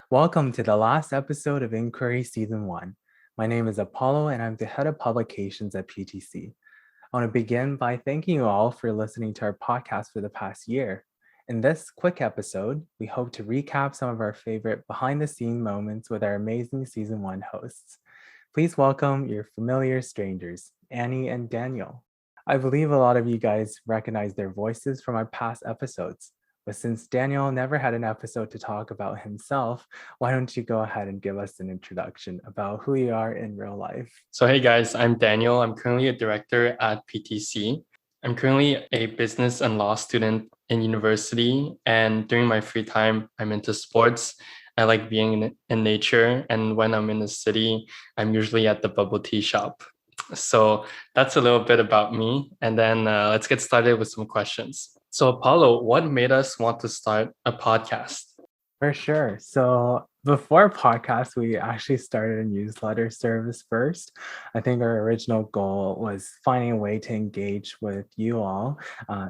Welcome to the last episode of Inquiry Season 1. My name is Apollo and I'm the head of publications at PTC. I want to begin by thanking you all for listening to our podcast for the past year. In this quick episode, we hope to recap some of our favorite behind-the-scenes moments with our amazing Season 1 hosts. Please welcome your familiar strangers, Annie and Daniel. I believe a lot of you guys recognize their voices from our past episodes. But since Daniel never had an episode to talk about himself, why don't you go ahead and give us an introduction about who you are in real life? So, hey guys, I'm Daniel. I'm currently a director at PTC. I'm currently a business and law student in university. And during my free time, I'm into sports. I like being in nature. And when I'm in the city, I'm usually at the bubble tea shop. So that's a little bit about me. And then let's get started with some questions. So, Apollo, what made us want to start a podcast? For sure. So before podcast, we actually started a newsletter service first. I think our original goal was finding a way to engage with you all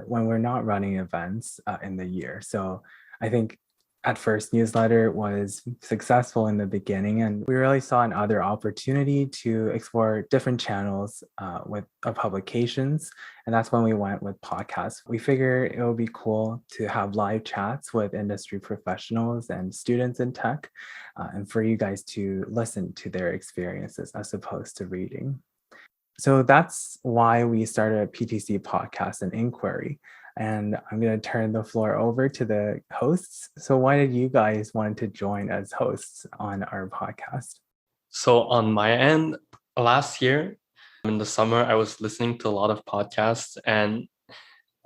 when we're not running events in the year. So I think at first newsletter was successful in the beginning, and we really saw another opportunity to explore different channels with publications. And that's when we went with podcasts. We figured it would be cool to have live chats with industry professionals and students in tech, and for you guys to listen to their experiences as opposed to reading. So that's why we started a PTC podcast and inquiry. And I'm going to turn the floor over to the hosts. So why did you guys want to join as hosts on our podcast? So on my end, last year in the summer, I was listening to a lot of podcasts and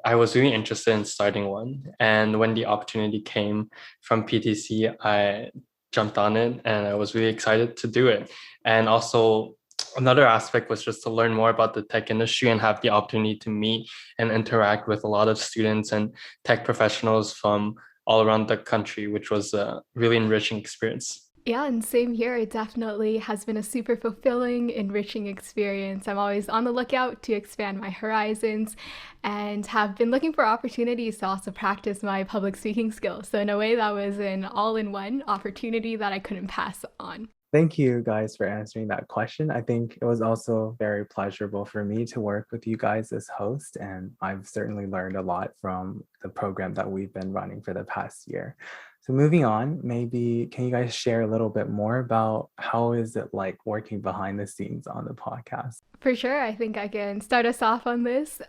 I was really interested in starting one. And when the opportunity came from PTC, I jumped on it and I was really excited to do it. And also another aspect was just to learn more about the tech industry and have the opportunity to meet and interact with a lot of students and tech professionals from all around the country, which was a really enriching experience. Yeah, and same here. It definitely has been a super fulfilling, enriching experience. I'm always on the lookout to expand my horizons and have been looking for opportunities to also practice my public speaking skills. So, in a way, that was an all in one opportunity that I couldn't pass on. Thank you guys for answering that question. I think it was also very pleasurable for me to work with you guys as hosts, and I've certainly learned a lot from the program that we've been running for the past year. So moving on, maybe can you guys share a little bit more about how is it like working behind the scenes on the podcast? For sure, I think I can start us off on this.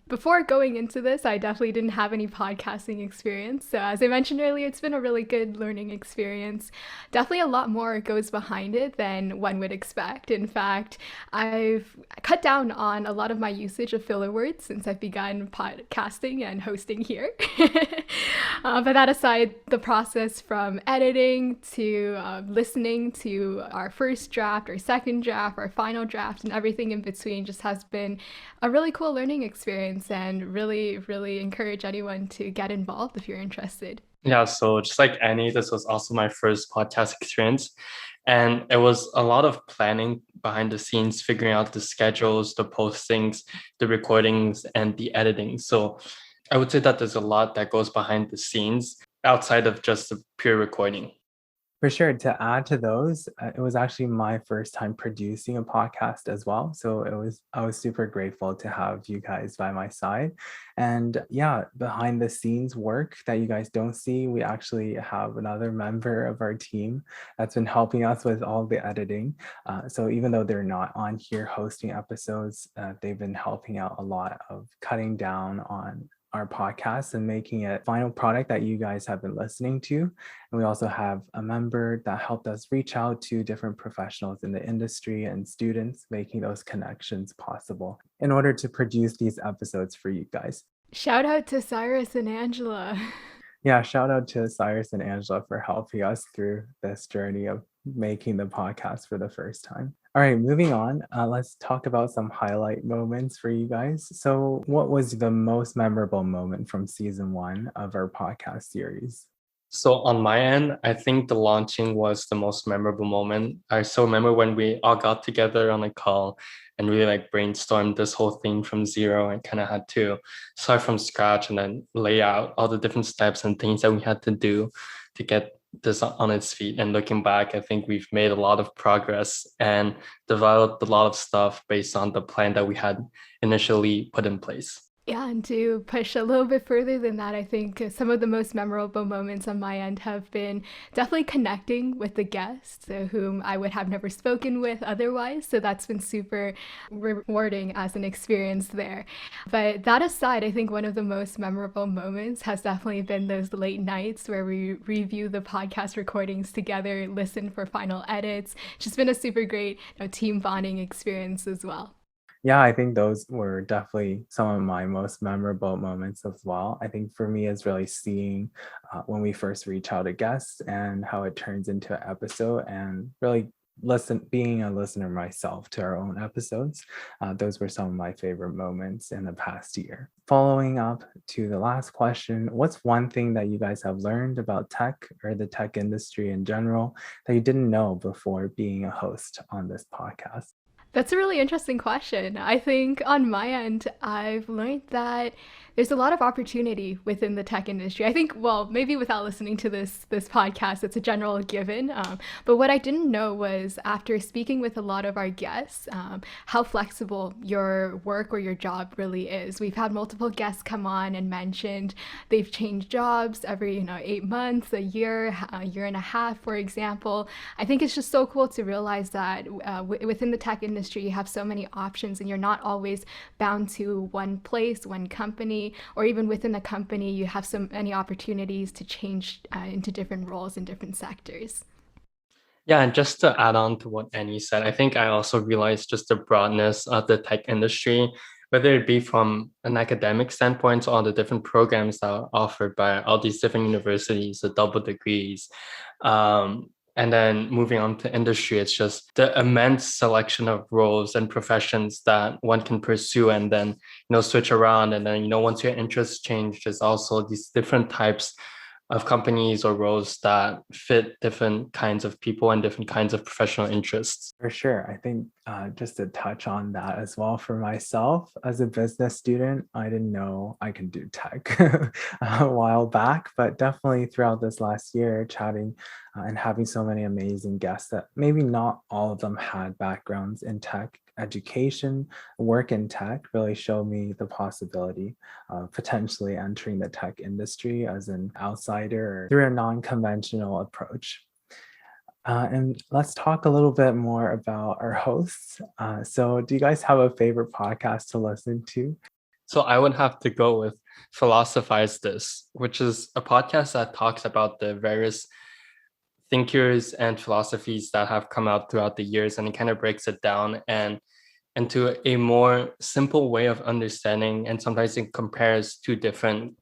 Before going into this, I definitely didn't have any podcasting experience. So, as I mentioned earlier, it's been a really good learning experience. Definitely a lot more goes behind it than one would expect. In fact, I've cut down on a lot of my usage of filler words since I've begun podcasting and hosting here. But that aside, the process from editing to listening to our first draft, our second draft, our final draft, and everything in between just has been a really cool learning experience, and really encourage anyone to get involved if you're interested. Yeah, so just like Annie, this was also my first podcast experience. And it was a lot of planning behind the scenes, figuring out the schedules, the postings, the recordings, and the editing. So I would say that there's a lot that goes behind the scenes outside of just the pure recording. For sure. To add to those, it was actually my first time producing a podcast as well. So I was super grateful to have you guys by my side. And yeah, behind the scenes work that you guys don't see, we actually have another member of our team that's been helping us with all the editing. So even though they're not on here hosting episodes, they've been helping out a lot of cutting down on our podcast and making it final product that you guys have been listening to. And we also have a member that helped us reach out to different professionals in the industry and students, making those connections possible in order to produce these episodes for you guys. Shout out to Cyrus and Angela. Yeah, shout out to Cyrus and Angela for helping us through this journey of making the podcast for the first time. All right, moving on. Let's talk about some highlight moments for you guys. So what was the most memorable moment from season 1 of our podcast series? So on my end, I think the launching was the most memorable moment. I still remember when we all got together on a call and really like brainstormed this whole thing from zero and kind of had to start from scratch and then lay out all the different steps and things that we had to do to get this on its feet. And looking back, I think we've made a lot of progress and developed a lot of stuff based on the plan that we had initially put in place. Yeah, and to push a little bit further than that, I think some of the most memorable moments on my end have been definitely connecting with the guests whom I would have never spoken with otherwise. So that's been super rewarding as an experience there. But that aside, I think one of the most memorable moments has definitely been those late nights where we review the podcast recordings together, listen for final edits. It's just been a super great team bonding experience as well. Yeah, I think those were definitely some of my most memorable moments as well. I think for me is really seeing when we first reach out to guests and how it turns into an episode, and really being a listener myself to our own episodes. Those were some of my favorite moments in the past year. Following up to the last question, what's one thing that you guys have learned about tech or the tech industry in general that you didn't know before being a host on this podcast? That's a really interesting question. I think on my end, I've learned that there's a lot of opportunity within the tech industry. I think, well, maybe without listening to this podcast, it's a general given. But what I didn't know was after speaking with a lot of our guests, how flexible your work or your job really is. We've had multiple guests come on and mentioned they've changed jobs every 8 months, a year and a half, for example. I think it's just so cool to realize that within the tech industry, you have so many options and you're not always bound to one place, one company, or even within the company, you have so many opportunities to change into different roles in different sectors. Yeah, and just to add on to what Annie said, I think I also realized just the broadness of the tech industry, whether it be from an academic standpoint or the different programs that are offered by all these different universities, the double degrees. And then moving on to industry, it's just the immense selection of roles and professions that one can pursue and then, switch around. And then, once your interests change, there's also these different types of companies or roles that fit different kinds of people and different kinds of professional interests. For sure. I think just to touch on that as well, for myself as a business student, I didn't know I could do tech a while back, but definitely throughout this last year, chatting and having so many amazing guests that maybe not all of them had backgrounds in tech education, work in tech, really showed me the possibility of potentially entering the tech industry as an outsider or through a non-conventional approach. And let's talk a little bit more about our hosts. So do you guys have a favorite podcast to listen to? So I would have to go with Philosophize This, which is a podcast that talks about the various thinkers and philosophies that have come out throughout the years, and it kind of breaks it down and into a more simple way of understanding. And sometimes it compares two different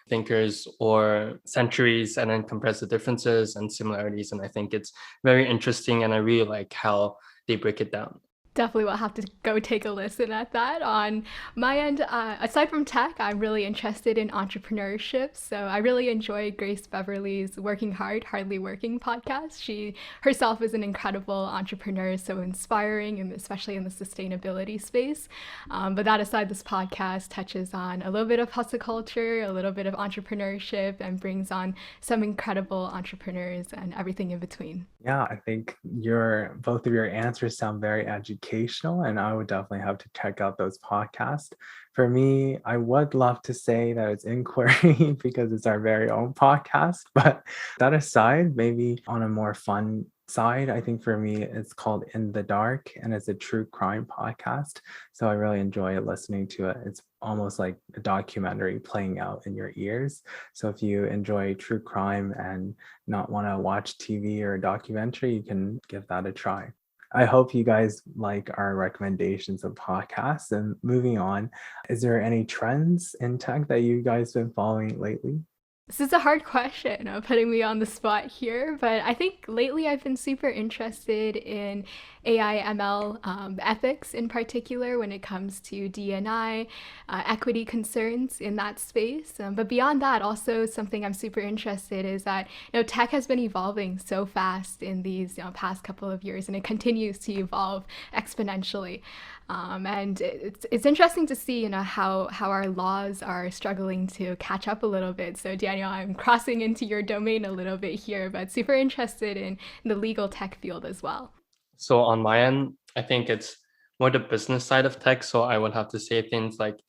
thinkers or centuries and then compares the differences and similarities. And I think it's very interesting and I really like how they break it down. Definitely will have to go take a listen at that. On my end, aside from tech, I'm really interested in entrepreneurship. So I really enjoy Grace Beverly's Working Hard, Hardly Working podcast. She herself is an incredible entrepreneur, so inspiring, and especially in the sustainability space. But that aside, this podcast touches on a little bit of hustle culture, a little bit of entrepreneurship, and brings on some incredible entrepreneurs and everything in between. Yeah, I think both of your answers sound very educational, and I would definitely have to check out those podcasts. For me, I would love to say that it's Inquiry because it's our very own podcast, but that aside, maybe on a more fun side, I think for me, it's called In the Dark, and it's a true crime podcast. So I really enjoy listening to it. It's almost like a documentary playing out in your ears. So if you enjoy true crime and not want to watch TV or a documentary, you can give that a try. I hope you guys like our recommendations of podcasts. And moving on, is there any trends in tech that you guys been following lately? This is a hard question, putting me on the spot here, but I think lately I've been super interested in AI ML ethics in particular when it comes to DNI, equity concerns in that space. But beyond that, also something I'm super interested is that tech has been evolving so fast in these past couple of years, and it continues to evolve exponentially. And it's interesting to see, how our laws are struggling to catch up a little bit. So Daniel, I'm crossing into your domain a little bit here, but super interested in the legal tech field as well. So on my end, I think it's more the business side of tech. So I would have to say things like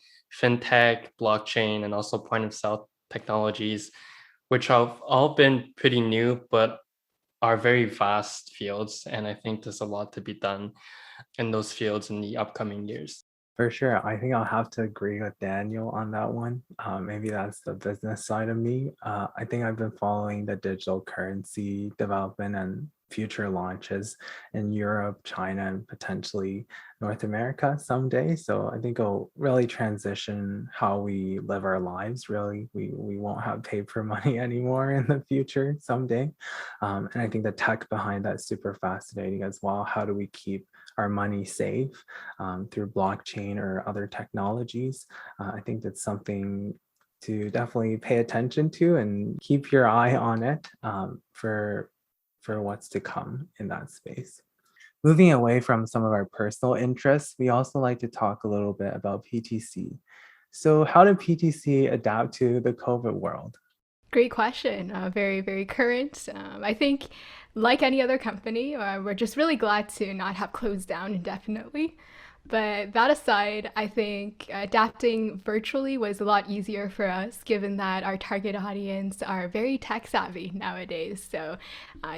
fintech, blockchain, and also point of sale technologies, which have all been pretty new, but are very vast fields. And I think there's a lot to be done in those fields in the upcoming years. For sure. I think I'll have to agree with Daniel on that one. Maybe that's the business side of me. I think I've been following the digital currency development and future launches in Europe, China, and potentially North America someday. So I think it'll really transition how we live our lives. Really, we won't have paper money anymore in the future someday. And I think the tech behind that is super fascinating as well. How do we keep our money safe through blockchain or other technologies? I think that's something to definitely pay attention to and keep your eye on it for what's to come in that space. Moving away from some of our personal interests, we also like to talk a little bit about PTC. So how did PTC adapt to the COVID world? Great question. Very, very current. I think, like any other company, we're just really glad to not have closed down indefinitely. But that aside, I think adapting virtually was a lot easier for us given that our target audience are very tech savvy nowadays. So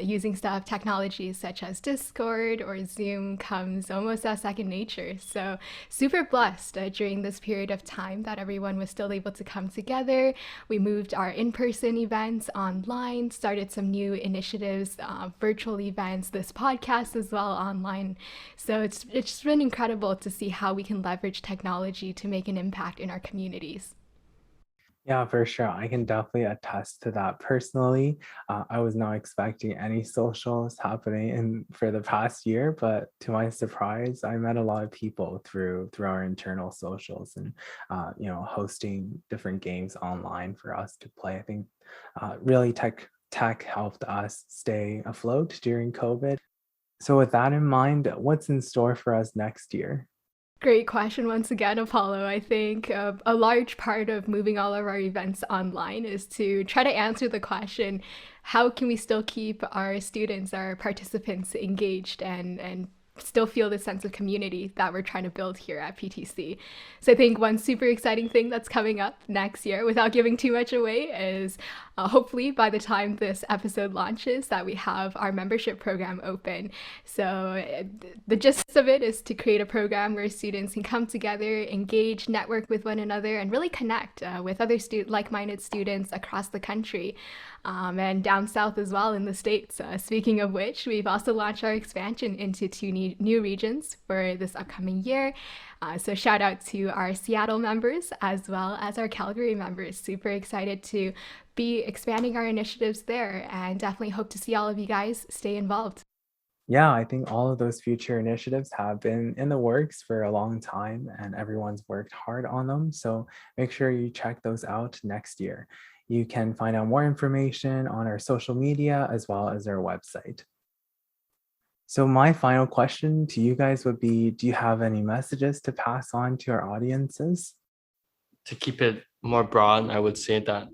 using technologies such as Discord or Zoom comes almost as second nature. So super blessed during this period of time that everyone was still able to come together. We moved our in-person events online, started some new initiatives, virtual events, this podcast as well online. So it's been incredible to see how we can leverage technology to make an impact in our communities. Yeah, for sure. I can definitely attest to that personally. I was not expecting any socials happening for the past year, but to my surprise, I met a lot of people through our internal socials and hosting different games online for us to play. I think really tech helped us stay afloat during COVID. So with that in mind, what's in store for us next year? Great question once again, Apollo. I think a large part of moving all of our events online is to try to answer the question, how can we still keep our students, our participants engaged and still feel the sense of community that we're trying to build here at PTC. So I think one super exciting thing that's coming up next year, without giving too much away, is hopefully by the time this episode launches that we have our membership program open. So the gist of it is to create a program where students can come together, engage, network with one another, and really connect with other like-minded students across the country. And down south as well in the States. Speaking of which, we've also launched our expansion into two new regions for this upcoming year. So shout out to our Seattle members as well as our Calgary members. Super excited to be expanding our initiatives there and definitely hope to see all of you guys stay involved. Yeah, I think all of those future initiatives have been in the works for a long time and everyone's worked hard on them. So make sure you check those out next year. You can find out more information on our social media as well as our website. So my final question to you guys would be, do you have any messages to pass on to our audiences? To keep it more broad, I would say that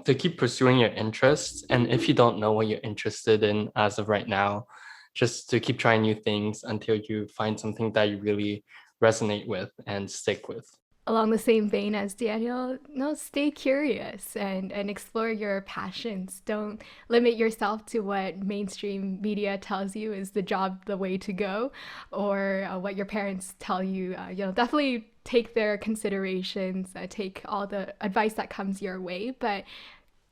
to keep pursuing your interests. And if you don't know what you're interested in as of right now, just to keep trying new things until you find something that you really resonate with and stick with. Along the same vein as Daniel, no, stay curious and explore your passions. Don't limit yourself to what mainstream media tells you is the way to go, or what your parents tell you. Definitely take their considerations, take all the advice that comes your way, but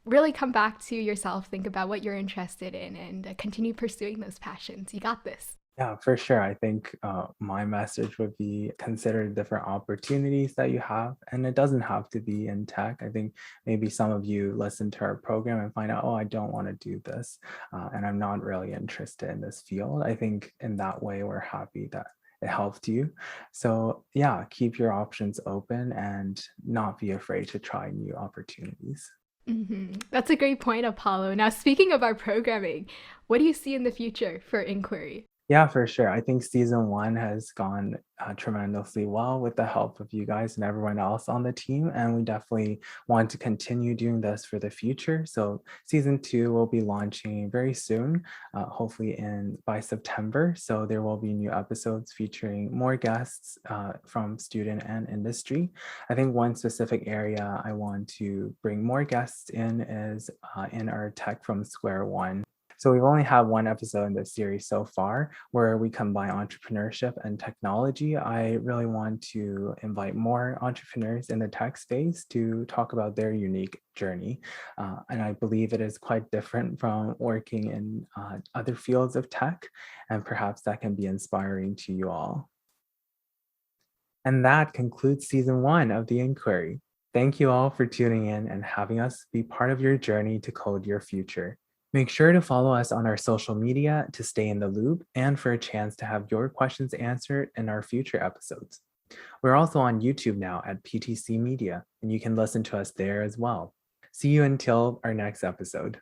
really come back to yourself, think about what you're interested in, and continue pursuing those passions. You got this. Yeah, for sure. I think my message would be consider different opportunities that you have. And it doesn't have to be in tech. I think maybe some of you listen to our program and find out, oh, I don't want to do this. And I'm not really interested in this field. I think in that way, we're happy that it helped you. So, yeah, keep your options open and not be afraid to try new opportunities. That's a great point, Apollo. Now, speaking of our programming, what do you see in the future for Inquiry? Yeah, for sure. I think season one has gone tremendously well with the help of you guys and everyone else on the team. And we definitely want to continue doing this for the future. So season two will be launching very soon, hopefully by September. So there will be new episodes featuring more guests from student and industry. I think one specific area I want to bring more guests in is in our Tech from Square One. So we've only had one episode in this series so far where we combine entrepreneurship and technology. I really want to invite more entrepreneurs in the tech space to talk about their unique journey. And I believe it is quite different from working in other fields of tech, and perhaps that can be inspiring to you all. And that concludes season one of The Inquiry. Thank you all for tuning in and having us be part of your journey to code your future. Make sure to follow us on our social media to stay in the loop and for a chance to have your questions answered in our future episodes. We're also on YouTube now at PTC Media, and you can listen to us there as well. See you until our next episode.